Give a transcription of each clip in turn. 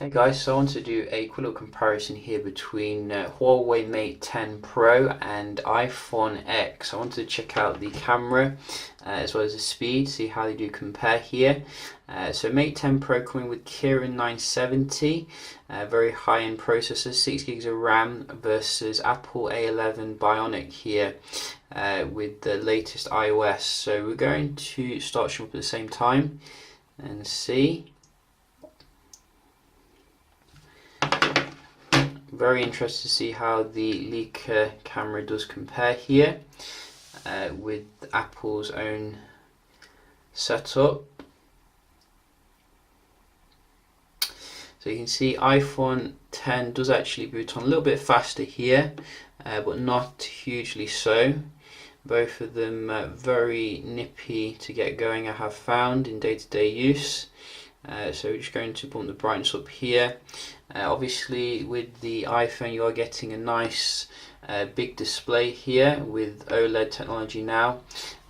Hey guys, so I want to do a quick little comparison here between Huawei Mate 10 Pro and iPhone X. I wanted to check out the camera as well as the speed, see how they do compare here. So Mate 10 Pro coming with Kirin 970, very high-end processor, 6 gigs of RAM versus Apple A11 Bionic here with the latest iOS. So we're going to start them up at the same time and see. Very interested to see how the Leica camera does compare here with Apple's own setup. So you can see iPhone 10 does actually boot on a little bit faster here, but not hugely so. Both of them very nippy to get going, I have found, in day-to-day use. So we're just going to bump the brightness up here. Obviously with the iPhone you are getting a nice big display here with OLED technology now.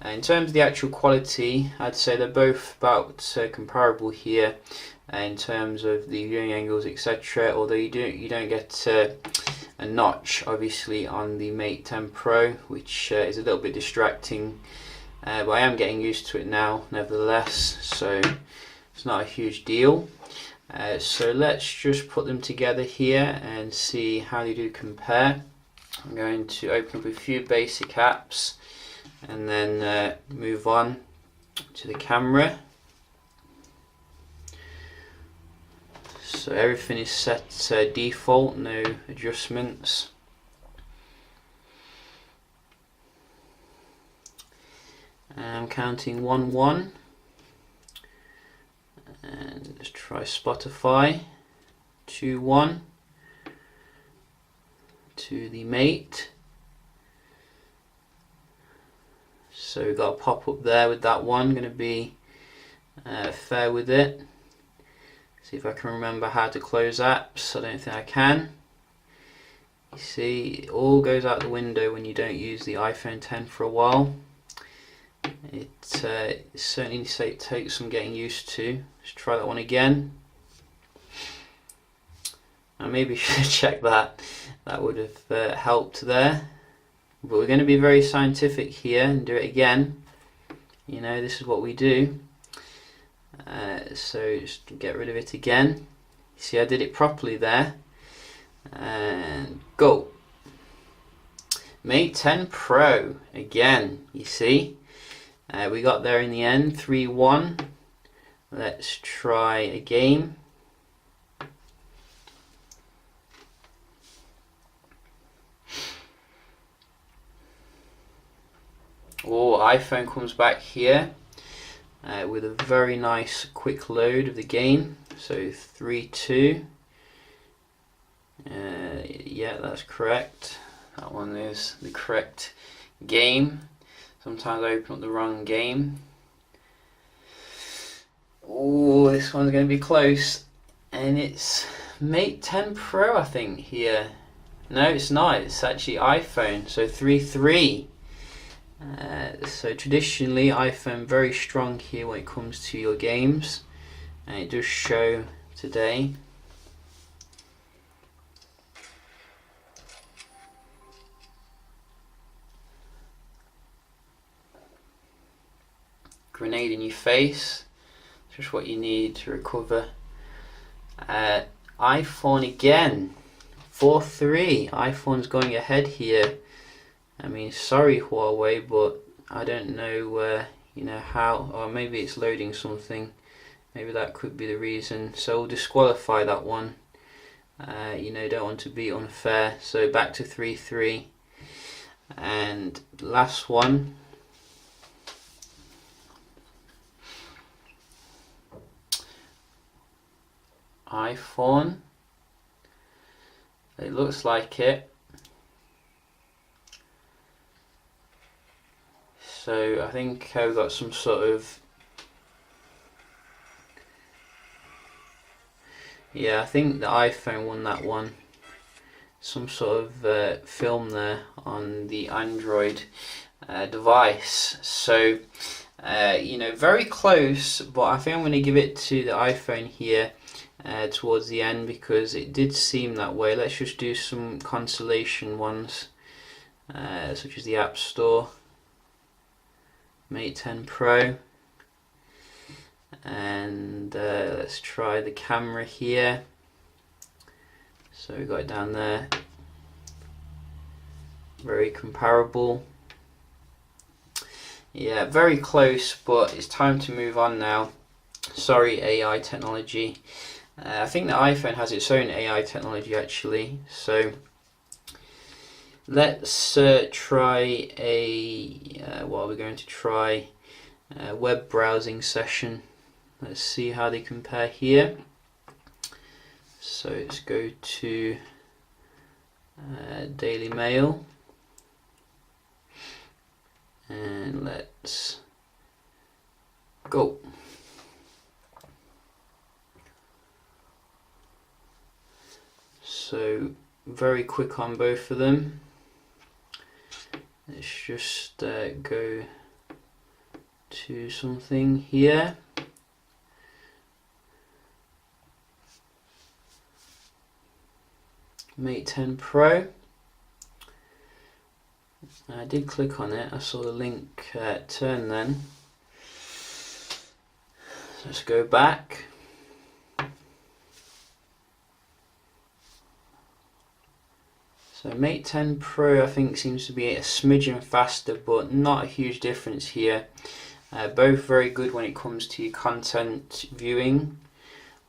In terms of the actual quality, I'd say they're both about comparable here in terms of the viewing angles, etc. Although you don't get a notch obviously on the Mate 10 Pro, which is a little bit distracting, but I am getting used to it now nevertheless, so it's not a huge deal. So let's just put them together here and see how they do compare. I'm going to open up a few basic apps and then move on to the camera. So everything is set default, no adjustments. I'm counting 1 1. And let's try Spotify. 2 1 to the Mate. So we've got a pop up there with that one. Going to be fair with it. See if I can remember how to close apps. I don't think I can. You see, it all goes out the window when you don't use the iPhone 10 for a while. It certainly takes some getting used to. Let's try that one again. I maybe should have checked that. That would have helped there. But we're going to be very scientific here and do it again. You know, this is what we do. So just get rid of it again. You see, I did it properly there. And go. Mate 10 Pro again. You see. We got there in the end, 3 1. Let's try a game. Oh, iPhone comes back here with a very nice quick load of the game. So 3 2. Yeah, that's correct. That one is the correct game. Sometimes I open up the wrong game. Oh, this one's going to be close. And it's Mate 10 Pro, I think, here. No, it's not. It's actually iPhone. So 3-3. So traditionally, iPhone very strong here when it comes to your games. And it does show today. Grenade in your face, just what you need to recover. iPhone again, 4-3. iPhone's going ahead here. I mean, sorry Huawei, but I don't know, you know how, or maybe it's loading something. Maybe that could be the reason. So we'll disqualify that one. You know, don't want to be unfair. So back to 3-3, and last one. iPhone. It looks like it. So I think we've got some sort of, yeah, I think the iPhone won that one. Some sort of film there on the Android device. So you know, very close, but I think I'm going to give it to the iPhone here. towards the end, because it did seem that way. Let's just do some consolation ones, such as the App Store, Mate 10 Pro, and let's try the camera here. So we got it down there, very comparable. Yeah, very close, but it's time to move on now. Sorry, AI technology. I think the iPhone has its own AI technology actually. So let's try what are we going to try? Web browsing session. Let's see how they compare here. So let's go to Daily Mail, and let's go. So very quick on both of them. Let's just go to something here. Mate 10 Pro. I did click on it, I saw the link turn then. So let's go back. So Mate 10 Pro I think seems to be a smidgen faster, but not a huge difference here. Both very good when it comes to your content viewing,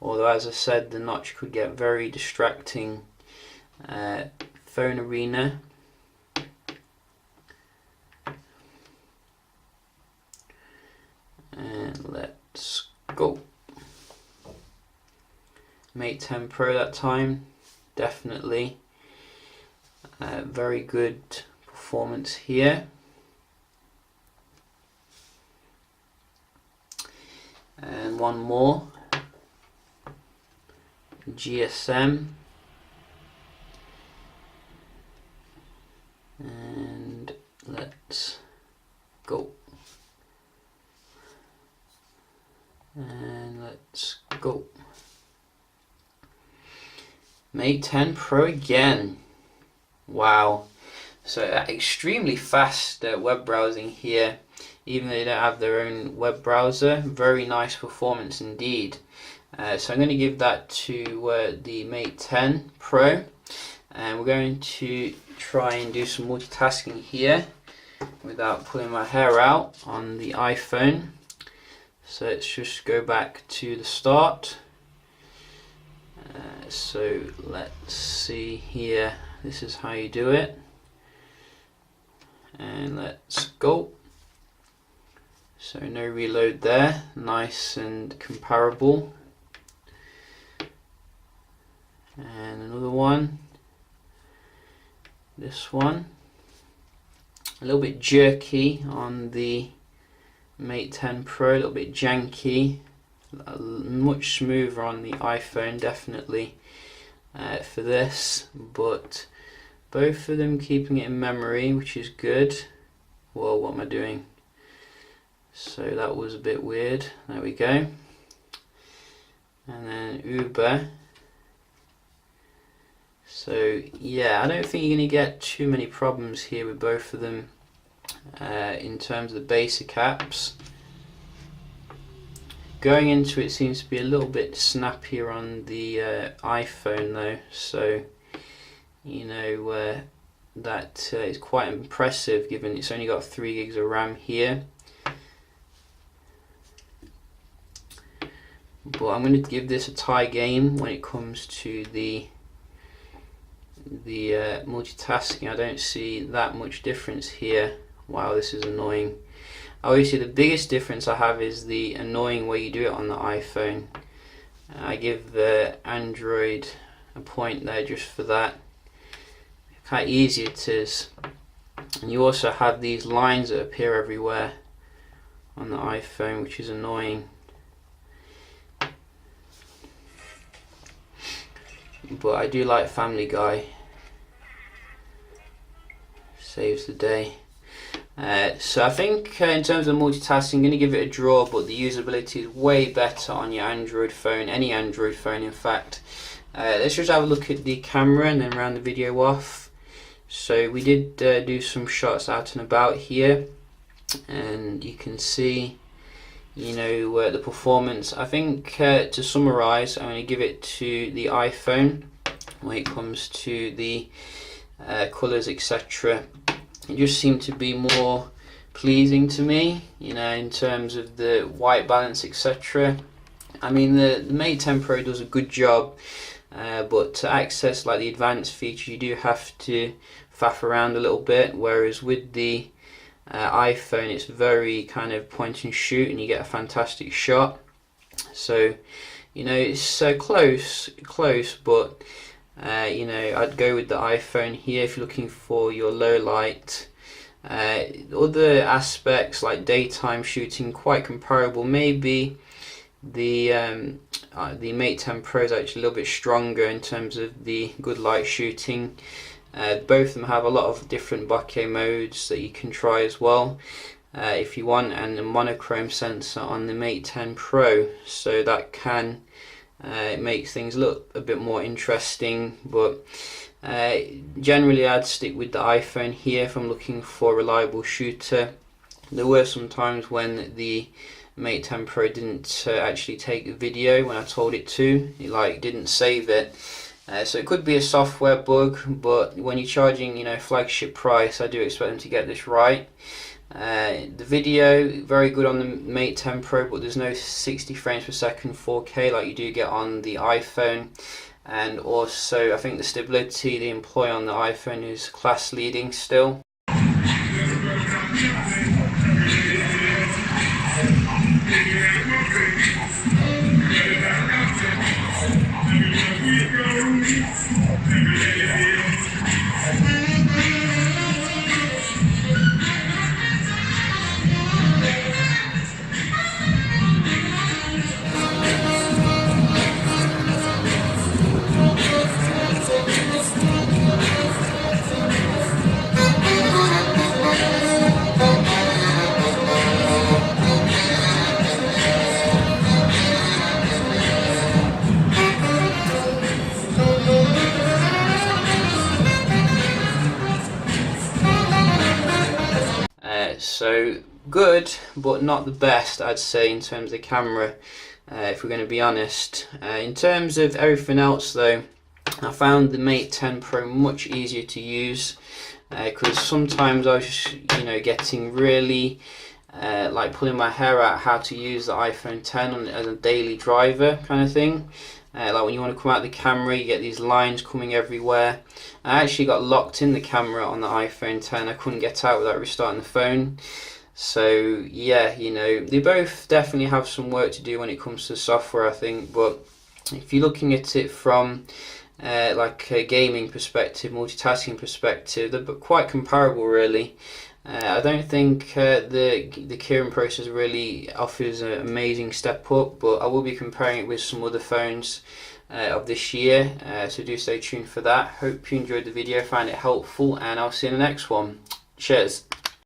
although as I said, the notch could get very distracting. Phone Arena. And let's go. Mate 10 Pro that time, definitely. Very good performance here. And one more. GSM. And let's go. And let's go. Mate 10 Pro again. Wow. So extremely fast web browsing here, even though they don't have their own web browser. Very nice performance indeed. So I'm going to give that to the Mate 10 Pro, and we're going to try and do some multitasking here without pulling my hair out on the iPhone. So let's just go back to the start. So let's see here, this is how you do it, and let's go. So no reload there, nice and comparable. And another one, this one, a little bit jerky on the Mate 10 Pro, a little bit janky, much smoother on the iPhone definitely for this, but both of them keeping it in memory, which is good. Whoa, what am I doing? So that was a bit weird. There we go. And then Uber. So yeah, I don't think you're going to get too many problems here with both of them in terms of the basic apps. Going into it seems to be a little bit snappier on the iPhone though, so you know that is quite impressive given it's only got 3 gigs of RAM here. But I'm going to give this a tie game when it comes to the multitasking. I don't see that much difference here. Wow, this is annoying. Obviously the biggest difference I have is the annoying way you do it on the iPhone. I give the Android a point there just for that. How easy it is. And you also have these lines that appear everywhere on the iPhone, which is annoying. But I do like Family Guy. Saves the day. So I think in terms of multitasking, I'm going to give it a draw, but the usability is way better on your Android phone, any Android phone in fact. Let's just have a look at the camera and then round the video off. So we did do some shots out and about here, and you can see, you know, the performance. I think to summarize, I'm going to give it to the iPhone when it comes to the colors, etc. It just seemed to be more pleasing to me, you know, in terms of the white balance, etc. I mean, the Mate 10 Pro does a good job, but to access like the advanced features, you do have to faff around a little bit, whereas with the iPhone it's very kind of point and shoot and you get a fantastic shot. So, you know, it's close, but you know, I'd go with the iPhone here if you're looking for your low light. Other aspects like daytime shooting, quite comparable. Maybe the Mate 10 Pro is actually a little bit stronger in terms of the good light shooting. Both of them have a lot of different bokeh modes that you can try as well if you want, and a monochrome sensor on the Mate 10 Pro, so that can make things look a bit more interesting. But generally I'd stick with the iPhone here if I'm looking for a reliable shooter. There were some times when the Mate 10 Pro didn't actually take a video when I told it to. It like didn't save it. So it could be a software bug, but when you're charging, you know, flagship price, I do expect them to get this right. The video, very good on the Mate 10 Pro, but there's no 60 frames per second 4K like you do get on the iPhone. And also, I think the stability they employ on the iPhone is class leading still. So good, but not the best, I'd say, in terms of the camera, if we're going to be honest. In terms of everything else though, I found the Mate 10 Pro much easier to use, because sometimes I was just, you know, getting really like pulling my hair out how to use the iPhone 10 as a daily driver kind of thing. Like when you want to come out the camera, you get these lines coming everywhere. I actually got locked in the camera on the iPhone 10. I couldn't get out without restarting the phone. So yeah, you know, they both definitely have some work to do when it comes to software, I think. But if you're looking at it from like a gaming perspective, multitasking perspective, they're quite comparable really. I don't think the keyring process really offers an amazing step up, but I will be comparing it with some other phones of this year, so do stay tuned for that. Hope you enjoyed the video, find it helpful, and I'll see you in the next one. Cheers.